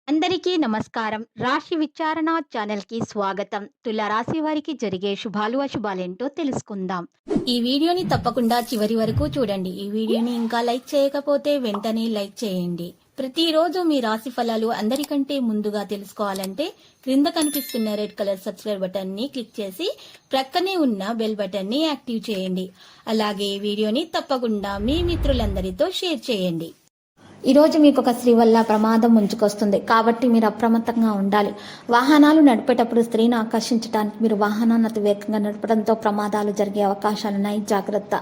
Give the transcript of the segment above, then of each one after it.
అందరికీ నమస్కారం. రాశి విచారణ ఛానల్‌కి స్వాగతం. తుల రాశి వారికి జరిగే శుభాలు, అశుభాలేంటో తెలుసుకుందాం. ఈ వీడియోని తప్పకుండా చివరి వరకు చూడండి. ఈ వీడియోని ఇంకా లైక్ చేయకపోతే వెంటనే లైక్ చేయండి. ప్రతిరోజు మీ రాశి ఫలాలు అందరికంటే ముందుగా తెలుసుకోవాలంటే క్రింద కనిపిస్తున్న రెడ్ కలర్ సబ్స్క్రైబ్ బటన్ ని క్లిక్ చేసి ప్రక్కనే ఉన్న బెల్ బటన్ ని యాక్టివ్ చేయండి. అలాగే వీడియోని తప్పకుండా మీ మిత్రులందరితో షేర్ చేయండి. ఈరోజు మీకు ఒక స్త్రీ వల్ల ప్రమాదం ముంచుకొస్తుంది కాబట్టి మీరు అప్రమత్తంగా ఉండాలి. వాహనాలు నడిపేటప్పుడు స్త్రీని ఆకర్షించడానికి మీరు వాహనాన్ని అతి వేగంగా నడపడంతో ప్రమాదాలు జరిగే అవకాశాలున్నాయి. జాగ్రత్త.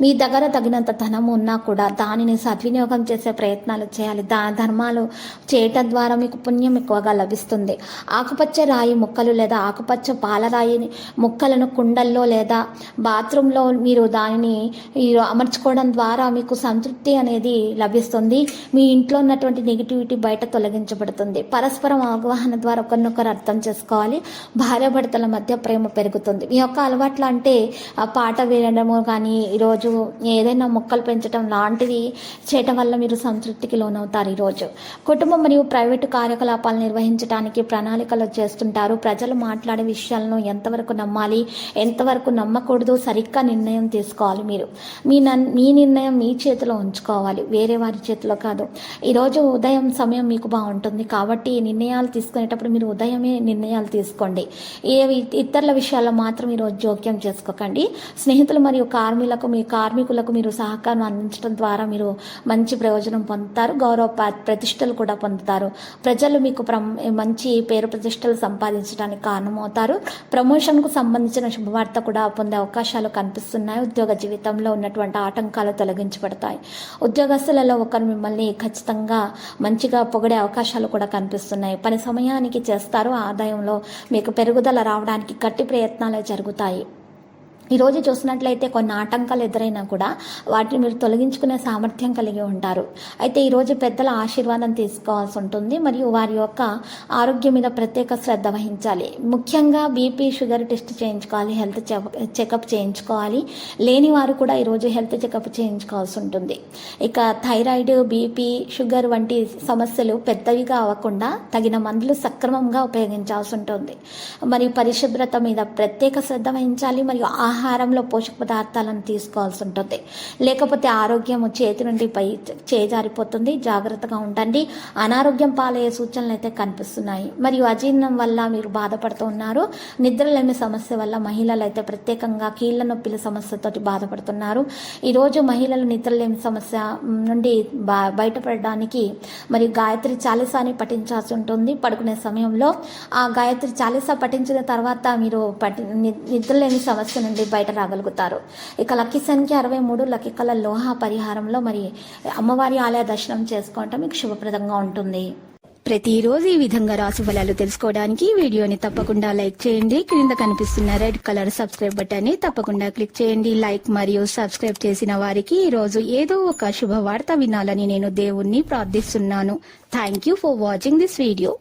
మీ దగ్గర తగినంత ధనం ఉన్నా కూడా దానిని సద్వినియోగం చేసే ప్రయత్నాలు చేయాలి. ధర్మాలు చేయటం ద్వారా మీకు పుణ్యం ఎక్కువగా లభిస్తుంది. ఆకుపచ్చ రాయి ముక్కలు లేదా ఆకుపచ్చ పాలరాయి ముక్కలను కుండల్లో లేదా బాత్రూంలో మీరు దానిని అమర్చుకోవడం ద్వారా మీకు సంతృప్తి అనేది లభిస్తుంది. మీ ఇంట్లో ఉన్నటువంటి నెగిటివిటీ బయట తొలగించబడుతుంది. పరస్పరం అవగాహన ద్వారా ఒకరినొకరు అర్థం చేసుకోవాలి. భార్యాభర్తల మధ్య ప్రేమ పెరుగుతుంది. మీ యొక్క అలవాట్లు అంటే పాట వినడము కానీ ఈరోజు ఏదైనా మొక్కలు పెంచడం లాంటివి చేయటం వల్ల మీరు సంతృప్తికి లోనవుతారు. ఈరోజు కుటుంబం మరియు ప్రైవేటు కార్యకలాపాలు నిర్వహించడానికి ప్రణాళికలు చేస్తుంటారు. ప్రజలు మాట్లాడే విషయాలను ఎంతవరకు నమ్మాలి, ఎంతవరకు నమ్మకూడదు సరిగ్గా నిర్ణయం తీసుకోవాలి. మీరు మీ నిర్ణయం మీ చేతిలో ఉంచుకోవాలి, వేరే వారి చేతిలో కాదు. ఈరోజు ఉదయం సమయం మీకు బాగుంటుంది కాబట్టి నిర్ణయాలు తీసుకునేటప్పుడు మీరు ఉదయమే నిర్ణయాలు తీసుకోండి. ఇతరుల విషయాల్లో మాత్రం ఈరోజు జోక్యం చేసుకోకండి. స్నేహితులు మరియు కార్మికులకు మీరు సహకారం అందించడం ద్వారా మీరు మంచి ప్రయోజనం పొందుతారు. గౌరవ ప్రతిష్టలు కూడా పొందుతారు. ప్రజలు మీకు మంచి పేరు ప్రతిష్టలు సంపాదించడానికి కారణమవుతారు. ప్రమోషన్కు సంబంధించిన శుభవార్త కూడా పొందే అవకాశాలు కనిపిస్తున్నాయి. ఉద్యోగ జీవితంలో ఉన్నటువంటి ఆటంకాలు తొలగించబడతాయి. ఉద్యోగస్తులలో ఒకరు మిమ్మల్ని ఖచ్చితంగా మంచిగా పొగిడే అవకాశాలు కూడా కనిపిస్తున్నాయి. పని సమయానికి చేస్తారు. ఆదాయంలో మీకు పెరుగుదల రావడానికి గట్టి ప్రయత్నాలు జరుగుతాయి. ఈరోజు చూసినట్లయితే కొన్ని ఆటంకాలు ఎదురైనా కూడా వాటిని మీరు తొలగించుకునే సామర్థ్యం కలిగి ఉంటారు. అయితే ఈరోజు పెద్దల ఆశీర్వాదం తీసుకోవాల్సి ఉంటుంది మరియు వారి యొక్క ఆరోగ్యం మీద ప్రత్యేక శ్రద్ధ వహించాలి. ముఖ్యంగా బీపీ షుగర్ టెస్ట్ చేయించుకోవాలి, హెల్త్ చెకప్ చేయించుకోవాలి. లేని వారు కూడా ఈరోజు హెల్త్ చెకప్ చేయించుకోవాల్సి ఉంటుంది. ఇక థైరాయిడ్, బీపీ, షుగర్ వంటి సమస్యలు పెద్దవిగా అవ్వకుండా తగిన మందులు సక్రమంగా ఉపయోగించాల్సి ఉంటుంది. మరియు పరిశుభ్రత మీద ప్రత్యేక శ్రద్ధ వహించాలి మరియు ఆహారంలో పోషక పదార్థాలను తీసుకోవాల్సి ఉంటుంది. లేకపోతే ఆరోగ్యం చేతి నుండి పై చేజారిపోతుంది. జాగ్రత్తగా ఉండండి. అనారోగ్యం పాలయ్యే సూచనలు అయితే కనిపిస్తున్నాయి. మరియు అజీర్ణం వల్ల మీరు బాధపడుతూ ఉన్నారు. నిద్రలేమి సమస్య వల్ల మహిళలు అయితే ప్రత్యేకంగా కీళ్ల నొప్పిల సమస్యతో బాధపడుతున్నారు. ఈరోజు మహిళలు నిద్రలేమి సమస్య నుండి బయటపడడానికి మరియు గాయత్రి చాలీసాని పఠించాల్సి ఉంటుంది. పడుకునే సమయంలో ఆ గాయత్రి చాలీసా పఠించిన తర్వాత మీరు నిద్రలేని సమస్య నుండి బయట రాగలుగుతారు. ఇక లక్కీ సంఖ్య 63. లక్కీ కలర్ లోహ పరిహారంలో మరి అమ్మవారి ఆలయ దర్శనం చేసుకోవటం మీకు శుభప్రదంగా ఉంటుంది. ప్రతిరోజు ఈ విధంగా రాశి ఫలాలు తెలుసుకోవడానికి వీడియోని తప్పకుండా లైక్ చేయండి. క్రింద కనిపిస్తున్న రెడ్ కలర్ సబ్స్క్రైబ్ బటన్ ని తప్పకుండా క్లిక్ చేయండి. లైక్ మరియు సబ్స్క్రైబ్ చేసిన వారికి ఈ రోజు ఏదో ఒక శుభవార్త వినాలని నేను దేవుణ్ణి ప్రార్థిస్తున్నాను. Thank you for watching this video.